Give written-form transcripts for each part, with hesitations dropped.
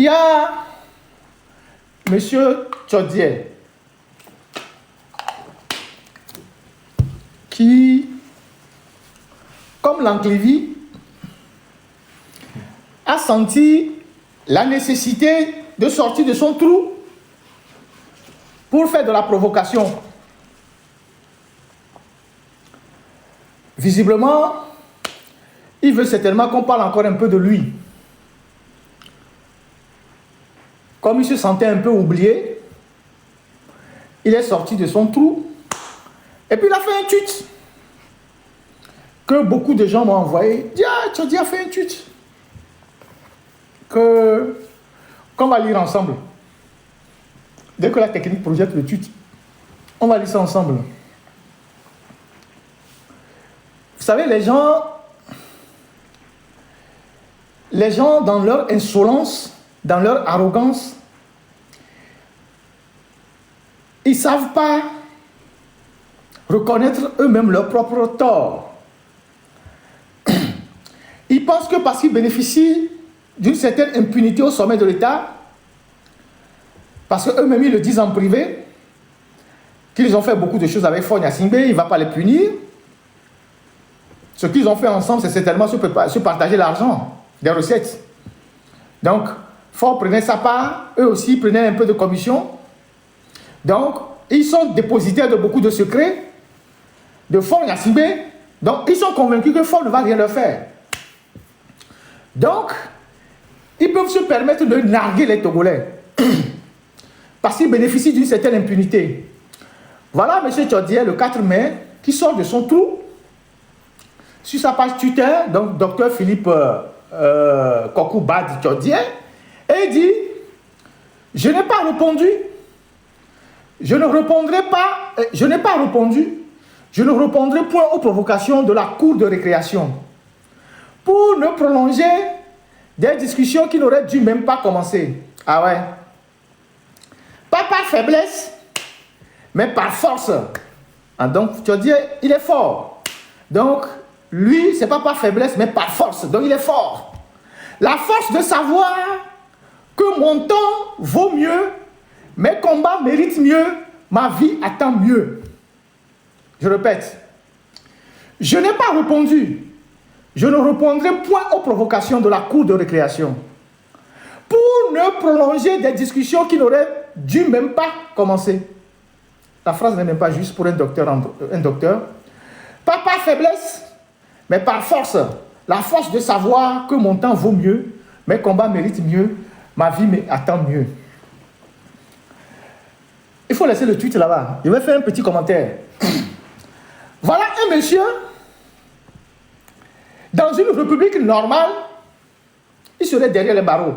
Il y a Monsieur Tchodier qui, comme Lanclévy, a senti la nécessité de sortir de son trou pour faire de la provocation. Visiblement, il veut certainement qu'on parle encore un peu de lui. Comme il se sentait un peu oublié, il est sorti de son trou et puis il a fait un tweet que beaucoup de gens m'ont envoyé. Tchodi a fait un tweet qu'on va lire ensemble. Dès que la technique projette le tweet, on va lire ça ensemble. Vous savez, les gens dans leur insolence, dans leur arrogance, ils ne savent pas reconnaître eux-mêmes leur propre tort. Ils pensent que parce qu'ils bénéficient d'une certaine impunité au sommet de l'État, parce qu'eux-mêmes ils le disent en privé, qu'ils ont fait beaucoup de choses avec Faure Gnassingbé, il ne va pas les punir. Ce qu'ils ont fait ensemble, c'est certainement se partager l'argent des recettes. Donc, Faure prenait sa part, eux aussi prenaient un peu de commission. Donc, ils sont dépositaires de beaucoup de secrets de Faure Gnassingbé. Donc, ils sont convaincus que Faure ne va rien leur faire. Donc, ils peuvent se permettre de narguer les Togolais parce qu'ils bénéficient d'une certaine impunité. Voilà M. Tchodier, le 4 mai, qui sort de son trou sur sa page Twitter, donc Dr Philippe Kokou Bad Tchodier, et il dit « Je n'ai pas répondu, je ne répondrai pas, je n'ai pas répondu, je ne répondrai point aux provocations de la cour de récréation pour ne prolonger des discussions qui n'auraient dû même pas commencer. » Ah ouais. Pas par faiblesse, mais par force. Ah, donc, tu vas dire, il est fort. Donc, lui, c'est pas par faiblesse, mais par force. Donc, il est fort. La force de savoir que mon temps vaut mieux, mes combats méritent mieux, ma vie attend mieux. Je répète. Je n'ai pas répondu. Je ne répondrai point aux provocations de la cour de récréation pour ne prolonger des discussions qui n'auraient dû même pas commencer. La phrase n'est même pas juste pour un docteur. Pas par faiblesse, mais par force. La force de savoir que mon temps vaut mieux, mes combats méritent mieux, ma vie attend mieux. Il faut laisser le tweet là-bas. Je vais faire un petit commentaire. Voilà un monsieur, dans une république normale, il serait derrière les barreaux.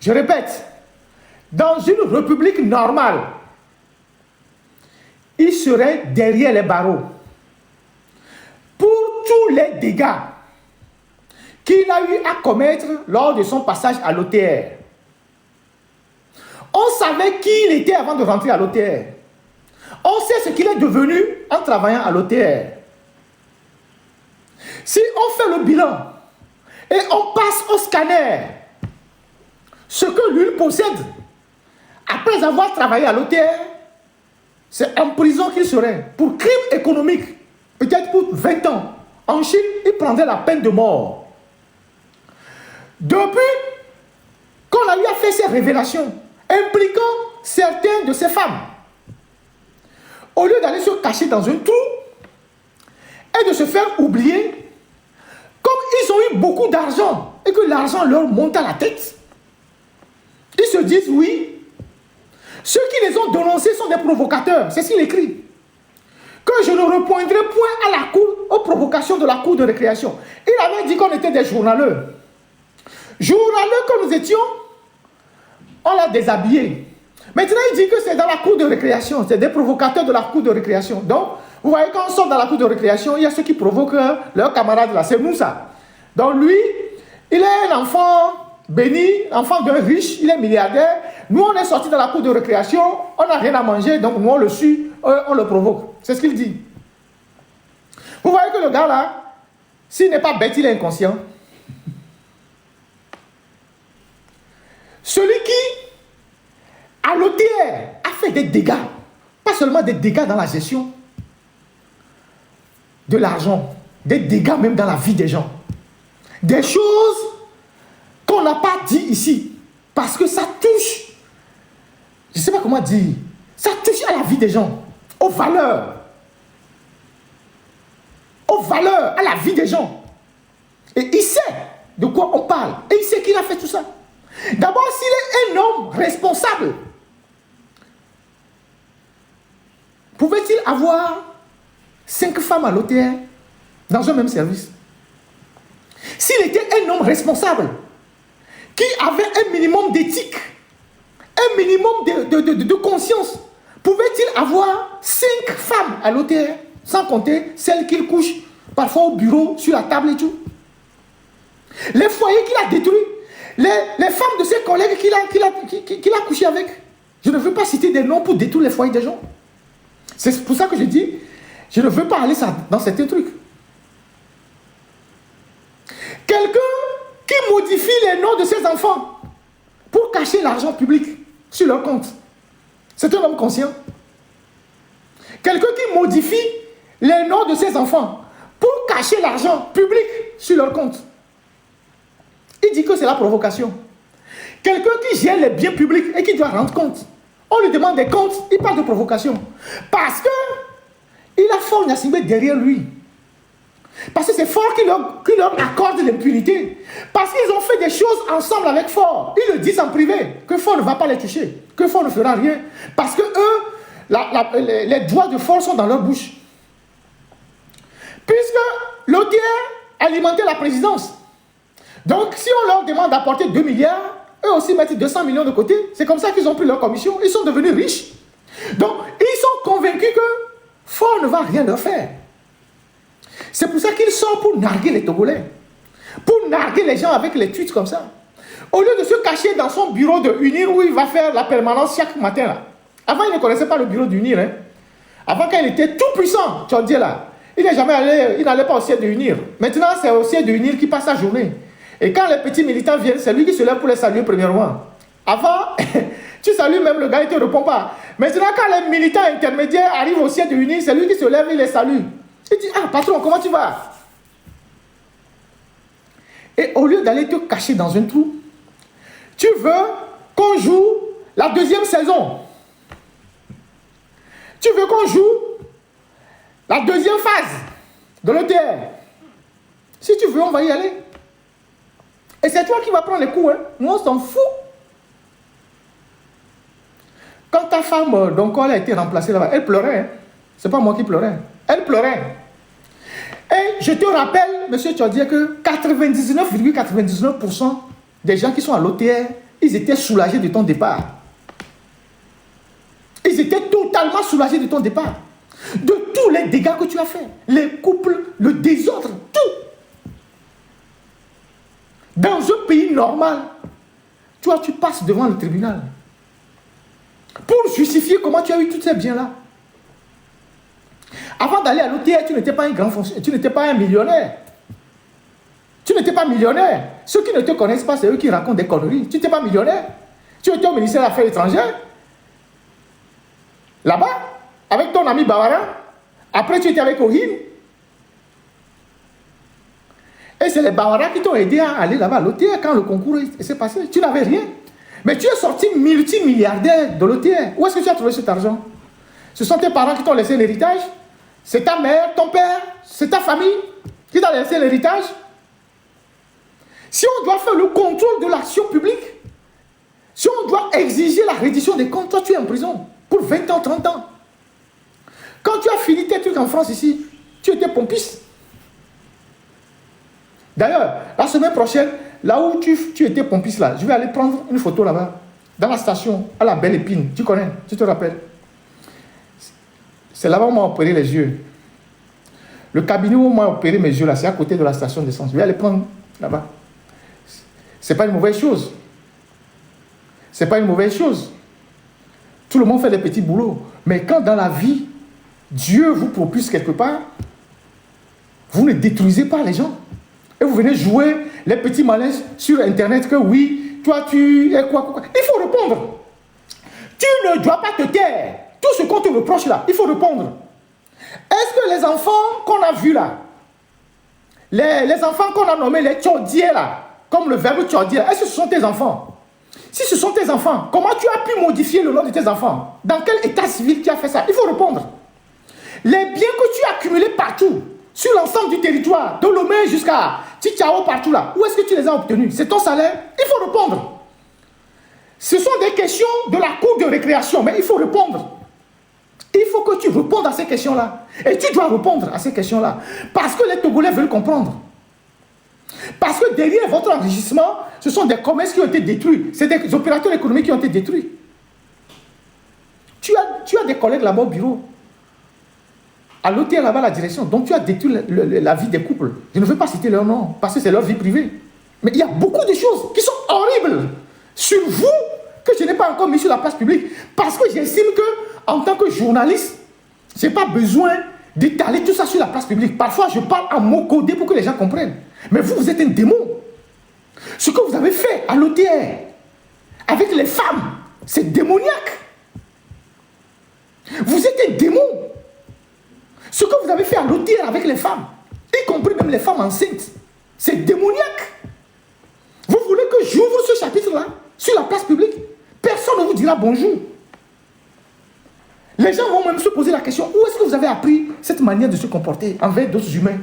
Je répète, dans une république normale, il serait derrière les barreaux. Pour tous les dégâts qu'il a eu à commettre lors de son passage à l'OTR. On savait qui il était avant de rentrer à l'OTR. On sait ce qu'il est devenu en travaillant à l'OTR. Si on fait le bilan et on passe au scanner ce que lui possède après avoir travaillé à l'OTR, c'est en prison qu'il serait pour crime économique, peut-être pour 20 ans. En Chine, il prendrait la peine de mort. Depuis qu'on a lui a fait ces révélations impliquant certaines de ces femmes, au lieu d'aller se cacher dans un trou et de se faire oublier, comme ils ont eu beaucoup d'argent et que l'argent leur monte à la tête, ils se disent oui, ceux qui les ont dénoncés sont des provocateurs. C'est ce qu'il écrit. Que je ne répondrai point à la cour, aux provocations de la cour de récréation. Il avait dit qu'on était des journaleux. Journaleux que nous étions, on l'a déshabillé. Maintenant, il dit que c'est dans la cour de récréation. C'est des provocateurs de la cour de récréation. Donc, vous voyez, quand on sort dans la cour de récréation, il y a ceux qui provoquent leurs camarades là. C'est nous, ça. Donc, lui, il est un enfant béni, enfant d'un riche, il est milliardaire. Nous, on est sortis dans la cour de récréation, on n'a rien à manger, donc nous, on le suit, on le provoque. C'est ce qu'il dit. Vous voyez que le gars là, s'il n'est pas bête, il est inconscient. Celui qui, à l'OTR, a fait des dégâts, pas seulement des dégâts dans la gestion de l'argent, des dégâts même dans la vie des gens. Des choses qu'on n'a pas dit ici, parce que ça touche, je ne sais pas comment dire, ça touche à la vie des gens, aux valeurs, à la vie des gens. Et il sait de quoi on parle, et il sait qu'il a fait tout ça. D'abord, s'il est un homme responsable, pouvait-il avoir 5 femmes à l'OTR dans un même service? S'il était un homme responsable, qui avait un minimum d'éthique, un minimum de conscience, pouvait-il avoir 5 femmes à l'OTR, sans compter celles qu'il couche parfois au bureau, sur la table et tout? Les foyers qu'il a détruits, les femmes de ses collègues qu'il a couché avec. Je ne veux pas citer des noms pour détruire les foyers des gens. C'est pour ça que je dis, je ne veux pas aller dans certains trucs. Quelqu'un qui modifie les noms de ses enfants pour cacher l'argent public sur leur compte. C'est un homme conscient. Quelqu'un qui modifie les noms de ses enfants pour cacher l'argent public sur leur compte. Il dit que c'est la provocation. Quelqu'un qui gère les biens publics et qui doit rendre compte. On lui demande des comptes, il parle de provocation. Parce que il a Faure Gnassingbé derrière lui. Parce que c'est Faure qui leur accorde l'impunité. Parce qu'ils ont fait des choses ensemble avec Faure. Ils le disent en privé, que Faure ne va pas les toucher, que Faure ne fera rien. Parce que eux, les doigts de Faure sont dans leur bouche. Puisque l'OTR alimentait la présidence. Donc, si on leur demande d'apporter 2 milliards, eux aussi mettent 200 millions de côté. C'est comme ça qu'ils ont pris leur commission. Ils sont devenus riches. Donc, ils sont convaincus que Faure ne va rien leur faire. C'est pour ça qu'ils sont pour narguer les Togolais. Pour narguer les gens avec les tweets comme ça. Au lieu de se cacher dans son bureau de UNIR où il va faire la permanence chaque matin. Là. Avant, il ne connaissait pas le bureau d'UNIR. Hein. Avant, quand il était tout puissant, tu vas dire là, il n'est jamais allé, il n'allait pas au siège de UNIR. Maintenant, c'est au siège de UNIR qui passe sa journée. Et quand les petits militants viennent, c'est lui qui se lève pour les saluer premièrement. Avant, tu salues même le gars, il ne te répond pas. Maintenant, quand les militants intermédiaires arrivent au siège de UNIR, c'est lui qui se lève et les salue. Il dit, ah patron, comment tu vas? Et au lieu d'aller te cacher dans un trou, tu veux qu'on joue la 2e saison. Tu veux qu'on joue la 2e phase de l'OTR. Si tu veux, on va y aller. Et c'est toi qui vas prendre les coups. Hein. Nous, on s'en fout. Quand ta femme, donc, elle a été remplacée là-bas, elle pleurait. Hein. Ce n'est pas moi qui pleurais. Elle pleurait. Et je te rappelle, M. Tchodier, que 99,99% des gens qui sont à l'OTR, ils étaient soulagés de ton départ. Ils étaient totalement soulagés de ton départ. De tous les dégâts que tu as faits. Les couples, le désordre, tout. Dans un pays normal, toi, tu passes devant le tribunal pour justifier comment tu as eu tous ces biens-là. Avant d'aller à l'OTR, tu n'étais pas un grand fonctionnaire, tu n'étais pas un millionnaire. Tu n'étais pas millionnaire. Ceux qui ne te connaissent pas, c'est eux qui racontent des conneries. Tu n'étais pas millionnaire. Tu étais au ministère des Affaires étrangères. Là-bas, avec ton ami Bawara. Après, tu étais avec Ohim. Et c'est les Bawara qui t'ont aidé à aller là-bas à l'OTR quand le concours s'est passé. Tu n'avais rien. Mais tu es sorti multimilliardaire de l'OTR. Où est-ce que tu as trouvé cet argent? Ce sont tes parents qui t'ont laissé l'héritage? C'est ta mère, ton père, c'est ta famille qui t'a laissé l'héritage? Si on doit faire le contrôle de l'action publique, si on doit exiger la reddition des comptes, toi tu es en prison pour 20 ans, 30 ans. Quand tu as fini tes trucs en France ici, tu étais pompiste. D'ailleurs, la semaine prochaine, là où tu étais pompiste là, je vais aller prendre une photo là-bas, dans la station, à la Belle Épine. Tu connais, tu te rappelles? C'est là-bas où on m'a opéré les yeux. Le cabinet où on m'a opéré mes yeux là, c'est à côté de la station d'essence. Je vais aller prendre là-bas. Ce n'est pas une mauvaise chose. Ce n'est pas une mauvaise chose. Tout le monde fait des petits boulots. Mais quand dans la vie, Dieu vous propulse quelque part, vous ne détruisez pas les gens. Et vous venez jouer les petits malins sur Internet que oui, toi, tu es quoi? Il faut répondre. Tu ne dois pas te taire. Tout ce qu'on te reproche là, il faut répondre. Est-ce que les enfants qu'on a vus là, les enfants qu'on a nommés les tchaudiers là, comme le verbe tchaudier, est-ce que ce sont tes enfants? Si ce sont tes enfants, comment tu as pu modifier le nom de tes enfants? Dans quel état civil tu as fait ça? Il faut répondre. Les biens que tu as accumulés partout, sur l'ensemble du territoire, de Lomé jusqu'à Tchao partout là, où est-ce que tu les as obtenus? C'est ton salaire? Il faut répondre. Ce sont des questions de la cour de récréation, mais il faut répondre. Il faut que tu répondes à ces questions-là. Et tu dois répondre à ces questions-là. Parce que les Togolais veulent comprendre. Parce que derrière votre enrichissement, ce sont des commerces qui ont été détruits. C'est des opérateurs économiques qui ont été détruits. Tu as des collègues là-bas au bureau. À l'hôtel là-bas, la direction. Donc tu as détruit la vie des couples. Je ne veux pas citer leur nom, parce que c'est leur vie privée. Mais il y a beaucoup de choses qui sont horribles sur vous que je n'ai pas encore mis sur la place publique. Parce que j'estime que, en tant que journaliste, je n'ai pas besoin d'étaler tout ça sur la place publique. Parfois, je parle en mots codés pour que les gens comprennent. Mais vous, vous êtes un démon. Ce que vous avez fait à l'OTR, avec les femmes, c'est démoniaque. Vous êtes un démon. Ce que vous avez fait à l'OTR avec les femmes, y compris même les femmes enceintes, c'est démoniaque. Vous voulez que j'ouvre ce chapitre-là sur la place publique? Personne ne vous dira bonjour. Les gens vont même se poser la question, où est-ce que vous avez appris cette manière de se comporter envers d'autres humains?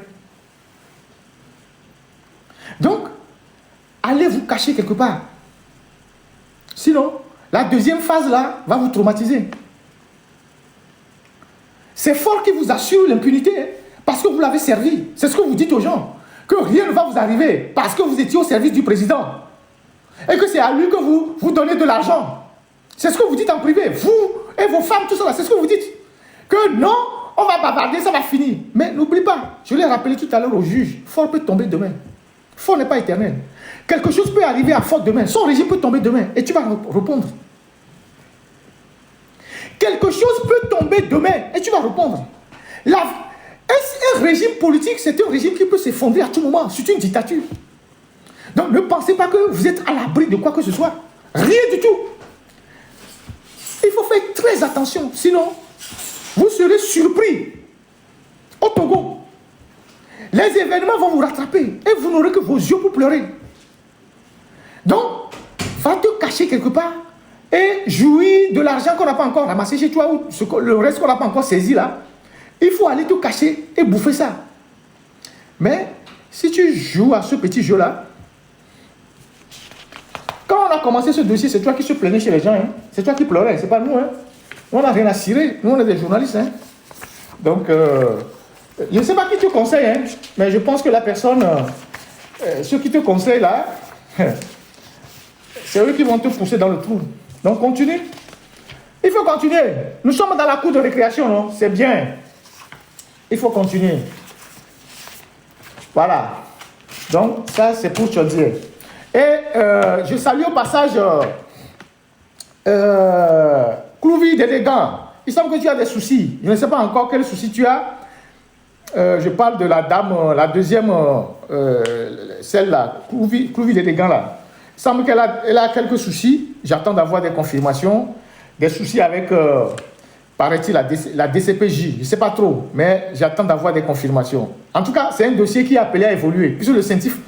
Donc, allez vous cacher quelque part. Sinon, la deuxième phase là va vous traumatiser. C'est fort qui vous assure l'impunité, hein, parce que vous l'avez servi. C'est ce que vous dites aux gens. Que rien ne va vous arriver parce que vous étiez au service du président. Et que c'est à lui que vous donnez de l'argent. C'est ce que vous dites en privé. Vous et vos femmes, tout ça là, c'est ce que vous dites. Que non, on va bavarder, ça va finir. Mais n'oublie pas, je l'ai rappelé tout à l'heure au juge, Fort peut tomber demain. Fort n'est pas éternel. Quelque chose peut arriver à Fort demain. Son régime peut tomber demain. Et tu vas répondre. Quelque chose peut tomber demain. Et tu vas répondre. Un régime politique, c'est un régime qui peut s'effondrer à tout moment. C'est une dictature. Donc ne pensez pas que vous êtes à l'abri de quoi que ce soit. Rien du tout. Il faut faire très attention. Sinon, vous serez surpris. Au Togo, les événements vont vous rattraper. Et vous n'aurez que vos yeux pour pleurer. Donc, va te cacher quelque part et jouir de l'argent qu'on n'a pas encore ramassé chez toi ou le reste qu'on n'a pas encore saisi là. Il faut aller te cacher et bouffer ça. Mais si tu joues à ce petit jeu-là, quand on a commencé ce dossier, c'est toi qui se plaignais chez les gens. Hein? C'est toi qui pleurais, c'est pas nous. Hein? Nous, on n'a rien à cirer. Nous, on est des journalistes. Hein? Donc, je ne sais pas qui te conseille, hein? Mais je pense que la personne, ceux qui te conseillent là, c'est eux qui vont te pousser dans le trou. Donc, continue. Il faut continuer. Nous sommes dans la cour de récréation, non? C'est bien. Il faut continuer. Voilà. Donc, ça, c'est pour te dire. Et je salue au passage Clouvi d'élégant. Il semble que tu as des soucis. Je ne sais pas encore quels soucis tu as. Je parle de la dame, la deuxième, celle-là, Clouvi d'élégant là. Il semble qu'elle a quelques soucis. J'attends d'avoir des confirmations. Des soucis avec, paraît-il, la DCPJ. Je ne sais pas trop, mais j'attends d'avoir des confirmations. En tout cas, c'est un dossier qui est appelé à évoluer. Puisque le scientifique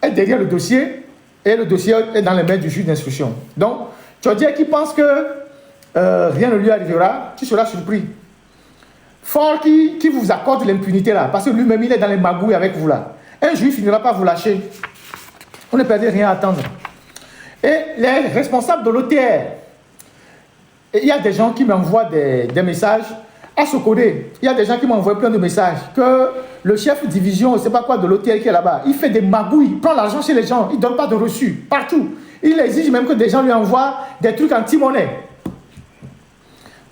est derrière le dossier et le dossier est dans les mains du juge d'instruction. Donc, tu vas dire qui pense que rien ne lui arrivera, tu seras surpris. Fort qui vous accorde l'impunité là, parce que lui-même il est dans les magouilles avec vous là. Un juge finira par vous lâcher. On ne perdait rien à attendre. Et les responsables de l'OTR, il y a des gens qui m'envoient des messages à Sokodé. Il y a des gens qui m'envoient plein de messages que le chef de division, je ne sais pas quoi, de l'OTR qui est là-bas, il fait des magouilles, il prend l'argent chez les gens, il ne donne pas de reçu, partout. Il exige même que des gens lui envoient des trucs anti-monnaie.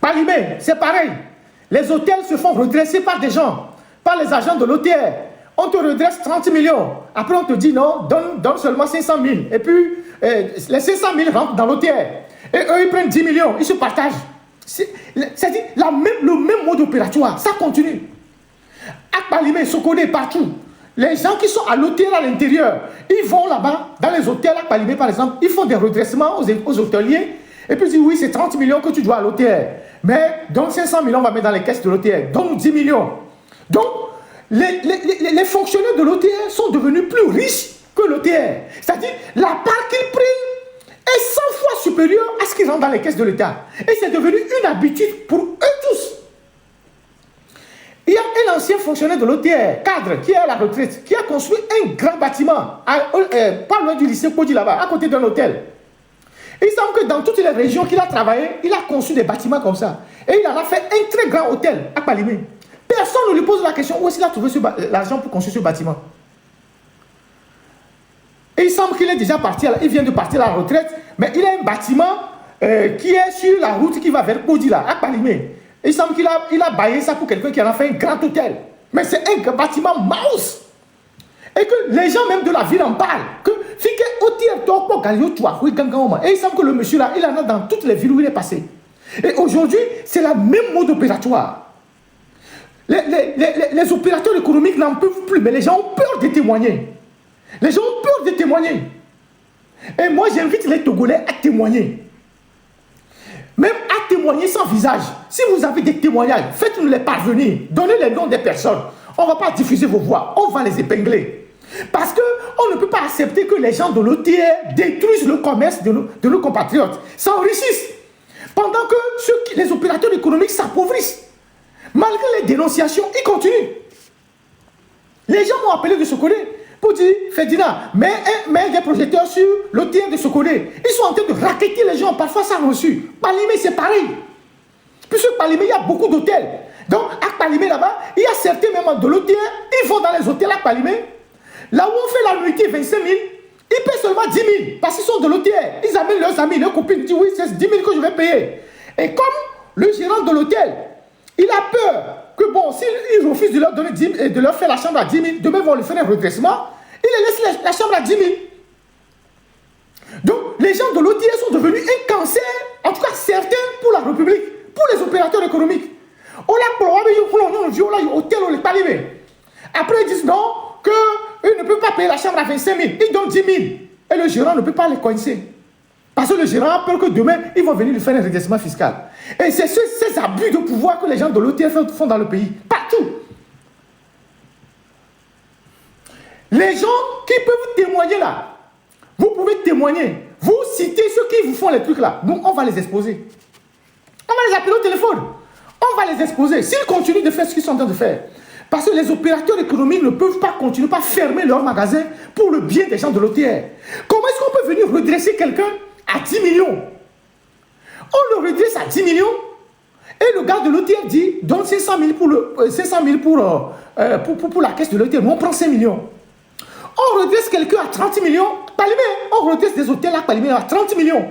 Palimé, c'est pareil. Les hôtels se font redresser par des gens, par les agents de l'OTR. On te redresse 30 millions. Après, on te dit non, donne seulement 500 000. Et puis, les 500 000 rentrent dans l'OTR. Et eux, ils prennent 10 millions, ils se partagent. C'est-à-dire le même mode opératoire, ça continue. À Palimé, Sokodé, partout. Les gens qui sont à l'hôtel à l'intérieur, ils vont là-bas, dans les hôtels à Palimé par exemple, ils font des redressements aux hôteliers, et puis ils disent oui, c'est 30 millions que tu dois à l'hôtel. Mais donc 500 millions, on va mettre dans les caisses de l'hôtel. Donne-nous 10 millions. Donc, les fonctionnaires de l'hôtel sont devenus plus riches que l'hôtel. C'est-à-dire, la part qu'ils prennent est 100 fois supérieure à ce qu'ils rentrent dans les caisses de l'État. Et c'est devenu une habitude pour eux tous. Il y a un ancien fonctionnaire de l'OTR, cadre, qui est à la retraite, qui a construit un grand bâtiment, pas loin du lycée Podi là-bas, à côté d'un hôtel. Et il semble que dans toutes les régions qu'il a travaillé, il a construit des bâtiments comme ça. Et il en a fait un très grand hôtel à Palimé. Personne ne lui pose la question où est-ce qu'il a trouvé l'argent pour construire ce bâtiment. Et il semble qu'il est déjà parti, il vient de partir à la retraite, mais il a un bâtiment qui est sur la route qui va vers Podi là, à Palimé. Il semble qu'il a baillé ça pour quelqu'un qui en a fait un grand hôtel. Mais c'est un bâtiment mouse. Et que les gens même de la ville en parlent. Et il semble que le monsieur là, il en a dans toutes les villes où il est passé. Et aujourd'hui, c'est la même mode opératoire. Les opérateurs économiques n'en peuvent plus, mais les gens ont peur de témoigner. Les gens ont peur de témoigner. Et moi, j'invite les Togolais à témoigner. Même à témoigner sans visage. Si vous avez des témoignages, faites-nous les parvenir. Donnez les noms des personnes. On ne va pas diffuser vos voix. On va les épingler. Parce qu'on ne peut pas accepter que les gens de l'OTR détruisent le commerce de nos compatriotes, s'enrichissent. Pendant que les opérateurs économiques s'appauvrissent. Malgré les dénonciations, ils continuent. Les gens m'ont appelé de Sokolé pour dire, Ferdinand, mets des projecteurs sur l'OTR de Sokolé. Ils sont en train de racketter les gens, parfois sans reçu. Palimé, c'est pareil. Puisque Palimé, il y a beaucoup d'hôtels. Donc, à Palimé, là-bas, il y a certains membres de l'OTR, ils vont dans les hôtels à Palimé. Là où on fait la nuitée 25 000, ils paient seulement 10 000 parce qu'ils sont de l'hôtel. Ils amènent leurs amis, leurs copines, ils disent oui, c'est 10 000 que je vais payer. Et comme le gérant de l'hôtel, il a peur que bon, s'il refuse de leur donner 10 000 et de leur faire la chambre à 10 000, demain ils vont lui faire un redressement, il les laisse la chambre à 10 000. Donc les gens de l'hôtel sont devenus un cancer, en tout cas certains pour la République, pour les opérateurs économiques. Après ils disent non, qu'ils ne peuvent pas payer la chambre à 25 000. Ils donnent 10 000. Et le gérant ne peut pas les coincer. Parce que le gérant a peur que demain, ils vont venir lui faire un redressement fiscal. Et c'est ces abus de pouvoir que les gens de l'OTF font dans le pays. Partout. Les gens qui peuvent témoigner là, vous pouvez témoigner. Vous citez ceux qui vous font les trucs là. Nous, on va les exposer. On va les appeler au téléphone. On va les exposer. S'ils continuent de faire ce qu'ils sont en train de faire. Parce que les opérateurs économiques ne peuvent pas continuer, pas fermer leurs magasins pour le bien des gens de l'OTR. Comment est-ce qu'on peut venir redresser quelqu'un à 10 millions? On le redresse à 10 millions et le gars de l'OTR dit donne 500 000 pour la caisse de l'OTR. Nous, on prend 5 millions. On redresse quelqu'un à 30 millions. Palimé, on redresse des hôtels à Palimé à 30 millions.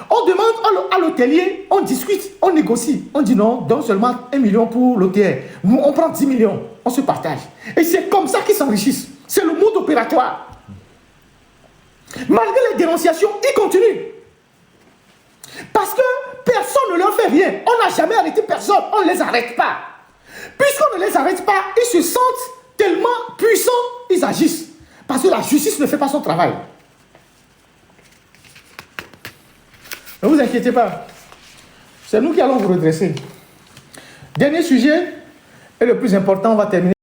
On demande à l'hôtelier, on discute, on négocie. On dit non, donne seulement 1 million pour l'hôtel. Nous, on prend 10 millions. On se partage. Et c'est comme ça qu'ils s'enrichissent. C'est le mode opératoire. Malgré les dénonciations, ils continuent. Parce que personne ne leur fait rien. On n'a jamais arrêté personne. On ne les arrête pas. Puisqu'on ne les arrête pas, ils se sentent tellement puissants, ils agissent. Parce que la justice ne fait pas son travail. Ne vous inquiétez pas. C'est nous qui allons vous redresser. Dernier sujet, et le plus important, on va terminer.